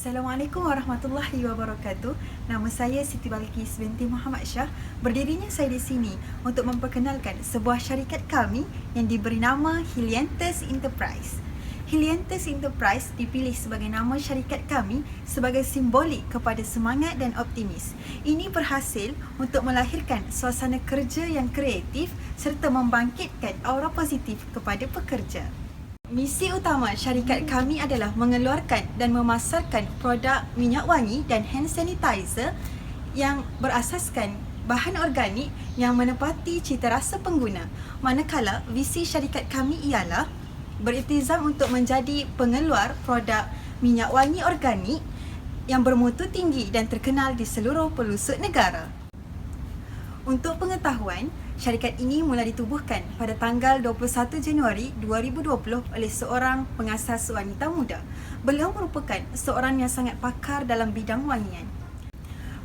Assalamualaikum warahmatullahi wabarakatuh. Nama saya Siti Balkis binti Muhammad Shah. Berdirinya saya di sini untuk memperkenalkan sebuah syarikat kami yang diberi nama Helianthus Enterprise. Helianthus Enterprise dipilih sebagai nama syarikat kami sebagai simbolik kepada semangat dan optimis. Ini berhasil untuk melahirkan suasana kerja yang kreatif serta membangkitkan aura positif kepada pekerja. Misi utama syarikat kami adalah mengeluarkan dan memasarkan produk minyak wangi dan hand sanitizer yang berasaskan bahan organik yang menepati cita rasa pengguna. Manakala visi syarikat kami ialah beriltizam untuk menjadi pengeluar produk minyak wangi organik yang bermutu tinggi dan terkenal di seluruh pelosok negara. Untuk pengetahuan, syarikat ini mula ditubuhkan pada tanggal 21 Januari 2020 oleh seorang pengasas wanita muda. Beliau merupakan seorang yang sangat pakar dalam bidang wangian.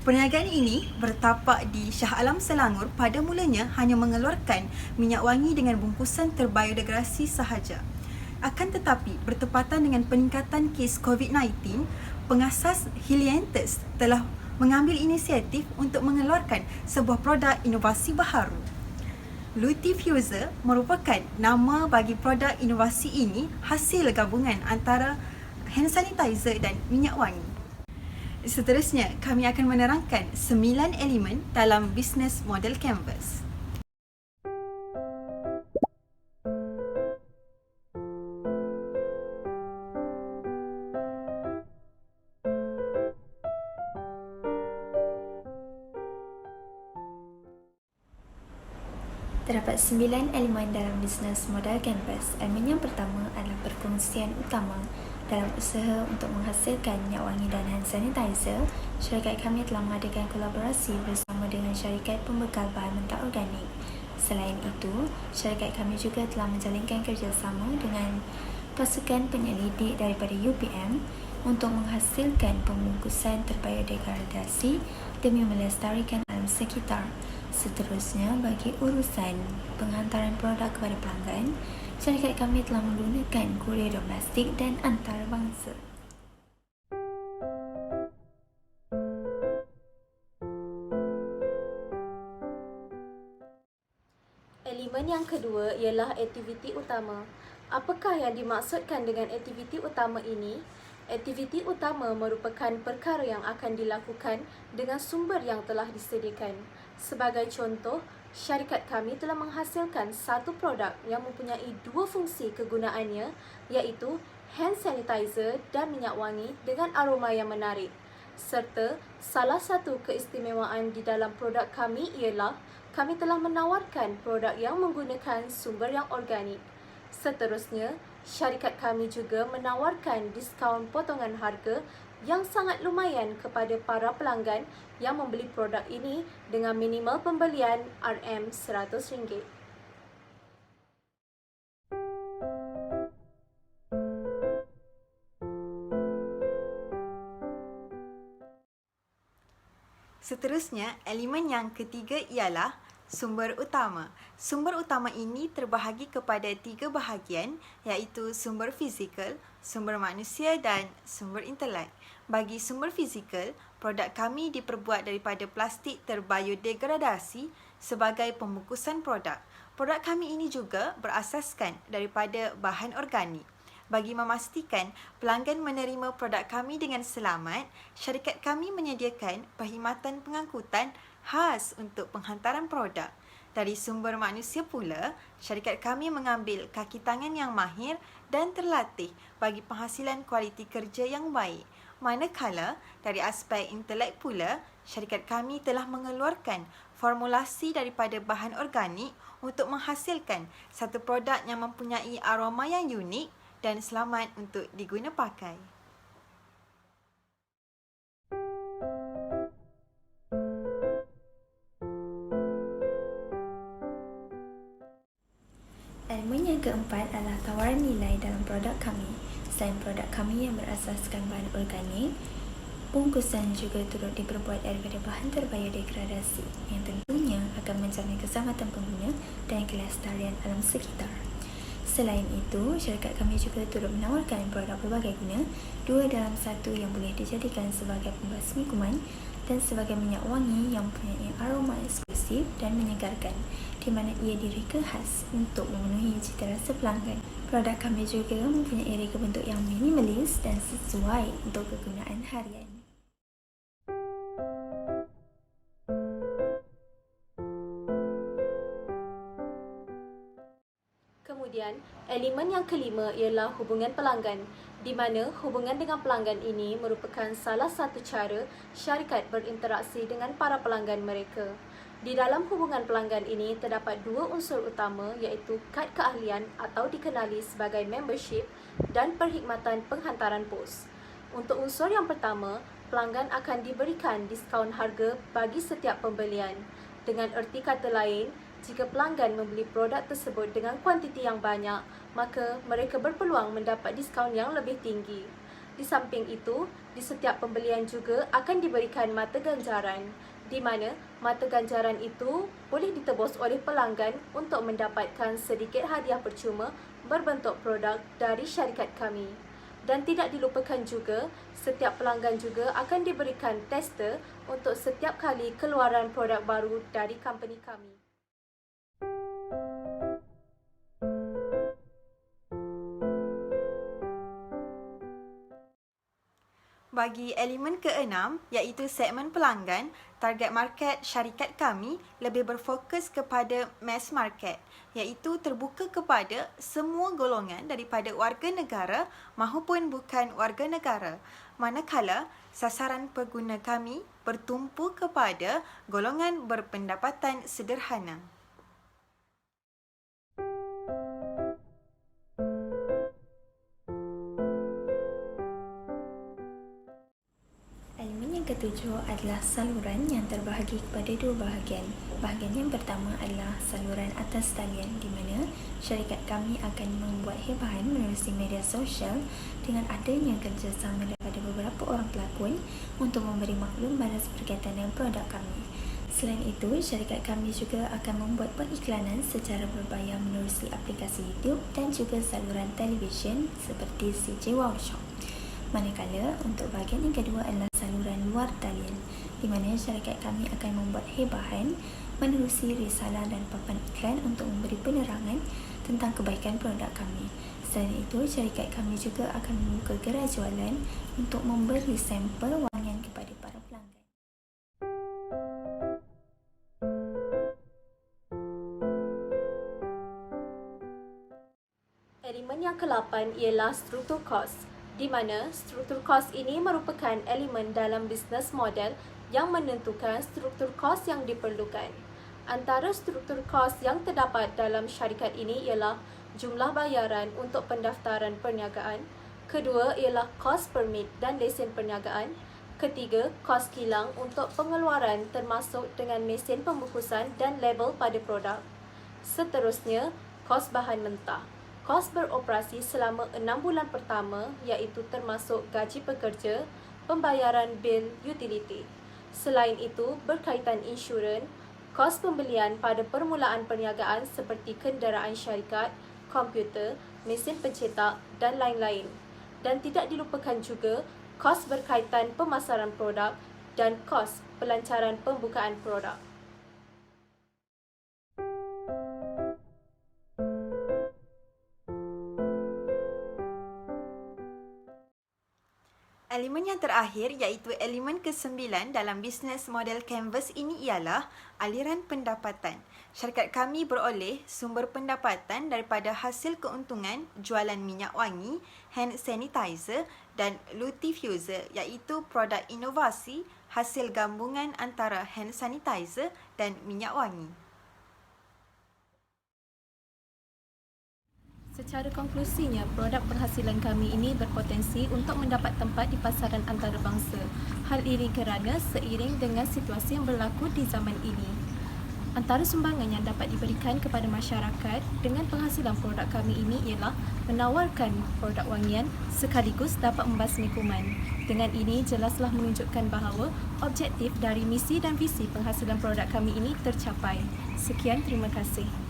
Perniagaan ini bertapak di Shah Alam, Selangor. Pada mulanya hanya mengeluarkan minyak wangi dengan bungkusan terbiodegradasi sahaja. Akan tetapi, bertepatan dengan peningkatan kes COVID-19, pengasas Helianthus telah mengambil inisiatif untuk mengeluarkan sebuah produk inovasi baharu. Lutifuser merupakan nama bagi produk inovasi ini, hasil gabungan antara hand sanitizer dan minyak wangi. Seterusnya, kami akan menerangkan 9 elemen dalam bisnes model Canvas. Terdapat 9 elemen dalam bisnes modal Canvas. Elemen yang pertama adalah perkongsian utama. Dalam usaha untuk menghasilkan minyak wangi dan hand sanitizer, syarikat kami telah mengadakan kolaborasi bersama dengan syarikat pembekal bahan mentah organik. Selain itu, syarikat kami juga telah menjalinkan kerjasama dengan pasukan penyelidik daripada UPM untuk menghasilkan pembungkusan terbiodegradasi demi melestarikan alam sekitar. Seterusnya, bagi urusan penghantaran produk kepada pelanggan, syarikat kami telah menggunakan kurier domestik dan antarabangsa. Elemen yang kedua ialah aktiviti utama. Apakah yang dimaksudkan dengan aktiviti utama ini? Aktiviti utama merupakan perkara yang akan dilakukan dengan sumber yang telah disediakan. Sebagai contoh, syarikat kami telah menghasilkan satu produk yang mempunyai dua fungsi kegunaannya, iaitu hand sanitizer dan minyak wangi dengan aroma yang menarik. Serta salah satu keistimewaan di dalam produk kami ialah kami telah menawarkan produk yang menggunakan sumber yang organik. Seterusnya, syarikat kami juga menawarkan diskaun potongan harga yang sangat lumayan kepada para pelanggan yang membeli produk ini dengan minimal pembelian RM100. Seterusnya, elemen yang ketiga ialah sumber utama. Sumber utama ini terbahagi kepada 3 bahagian, iaitu sumber fizikal, sumber manusia dan sumber intelek. Bagi sumber fizikal, produk kami diperbuat daripada plastik terbiodegradasi sebagai pembungkusan produk. Produk kami ini juga berasaskan daripada bahan organik. Bagi memastikan pelanggan menerima produk kami dengan selamat, syarikat kami menyediakan perkhidmatan pengangkutan khas untuk penghantaran produk. Dari sumber manusia pula, syarikat kami mengambil kaki tangan yang mahir dan terlatih bagi penghasilan kualiti kerja yang baik. Manakala dari aspek intelek pula, syarikat kami telah mengeluarkan formulasi daripada bahan organik untuk menghasilkan satu produk yang mempunyai aroma yang unik dan selamat untuk diguna pakai. Elemen yang keempat adalah tawaran nilai dalam produk kami. Selain produk kami yang berasaskan bahan organik, bungkusan juga turut diperbuat daripada bahan terbiodegradasi yang tentunya akan menjamin keselamatan pengguna dan kelestarian alam sekitar. Selain itu, syarikat kami juga turut menawarkan produk berbagai guna, 2 dalam 1 yang boleh dijadikan sebagai pembasmi kuman dan sebagai minyak wangi yang mempunyai aroma eksklusif dan menyegarkan, di mana ia direka khas untuk memenuhi cita rasa pelanggan. Produk kami juga mempunyai reka bentuk yang minimalis dan sesuai untuk kegunaan harian. Kemudian, elemen yang kelima ialah hubungan pelanggan, di mana hubungan dengan pelanggan ini merupakan salah satu cara syarikat berinteraksi dengan para pelanggan mereka. Di dalam hubungan pelanggan ini terdapat 2 unsur utama, iaitu kad keahlian atau dikenali sebagai membership dan perkhidmatan penghantaran pos. Untuk unsur yang pertama, pelanggan akan diberikan diskaun harga bagi setiap pembelian. Dengan erti kata lain, jika pelanggan membeli produk tersebut dengan kuantiti yang banyak, maka mereka berpeluang mendapat diskaun yang lebih tinggi. Di samping itu, di setiap pembelian juga akan diberikan mata ganjaran, di mana mata ganjaran itu boleh ditebus oleh pelanggan untuk mendapatkan sedikit hadiah percuma berbentuk produk dari syarikat kami. Dan tidak dilupakan juga, setiap pelanggan juga akan diberikan tester untuk setiap kali keluaran produk baru dari company kami. Bagi elemen keenam, iaitu segmen pelanggan, target market syarikat kami lebih berfokus kepada mass market, iaitu terbuka kepada semua golongan daripada warga negara mahupun bukan warga negara. Manakala sasaran pengguna kami bertumpu kepada golongan berpendapatan sederhana. Ketujuh adalah saluran yang terbahagi kepada 2 bahagian. Bahagian yang pertama adalah saluran atas talian, di mana syarikat kami akan membuat hibahan menerusi media sosial dengan adanya kerjasama daripada beberapa orang pelakon untuk memberi maklum balas berkaitan dengan produk kami. Selain itu, syarikat kami juga akan membuat pengiklanan secara berbayar menerusi aplikasi YouTube dan juga saluran televisyen seperti CJ Wow Shop. Manakala untuk bahagian yang kedua adalah saluran luar talian, di mana syarikat kami akan membuat hibahan menerusi risalah dan papan iklan untuk memberi penerangan tentang kebaikan produk kami. Selain itu, syarikat kami juga akan membuka gerai jualan untuk memberi sampel wangian kepada para pelanggan. Elemen yang ke-8 ialah struktur kos, di mana struktur kos ini merupakan elemen dalam bisnes model yang menentukan struktur kos yang diperlukan. Antara struktur kos yang terdapat dalam syarikat ini ialah jumlah bayaran untuk pendaftaran perniagaan, kedua ialah kos permit dan lesen perniagaan, ketiga kos kilang untuk pengeluaran termasuk dengan mesin pembungkusan dan label pada produk. Seterusnya, kos bahan mentah. Kos beroperasi selama 6 bulan pertama, iaitu termasuk gaji pekerja, pembayaran bil utility. Selain itu, berkaitan insurans, kos pembelian pada permulaan perniagaan seperti kenderaan syarikat, komputer, mesin pencetak dan lain-lain. Dan tidak dilupakan juga kos berkaitan pemasaran produk dan kos pelancaran pembukaan produk. Elemen yang terakhir iaitu elemen ke-9 dalam bisnes model Canvas ini ialah aliran pendapatan. Syarikat kami beroleh sumber pendapatan daripada hasil keuntungan jualan minyak wangi, hand sanitizer dan Lutifuser, iaitu produk inovasi hasil gabungan antara hand sanitizer dan minyak wangi. Secara konklusinya, produk penghasilan kami ini berpotensi untuk mendapat tempat di pasaran antarabangsa. Hal ini kerana seiring dengan situasi yang berlaku di zaman ini. Antara sumbangan yang dapat diberikan kepada masyarakat dengan penghasilan produk kami ini ialah menawarkan produk wangian sekaligus dapat membasmi kuman. Dengan ini jelaslah menunjukkan bahawa objektif dari misi dan visi penghasilan produk kami ini tercapai. Sekian, terima kasih.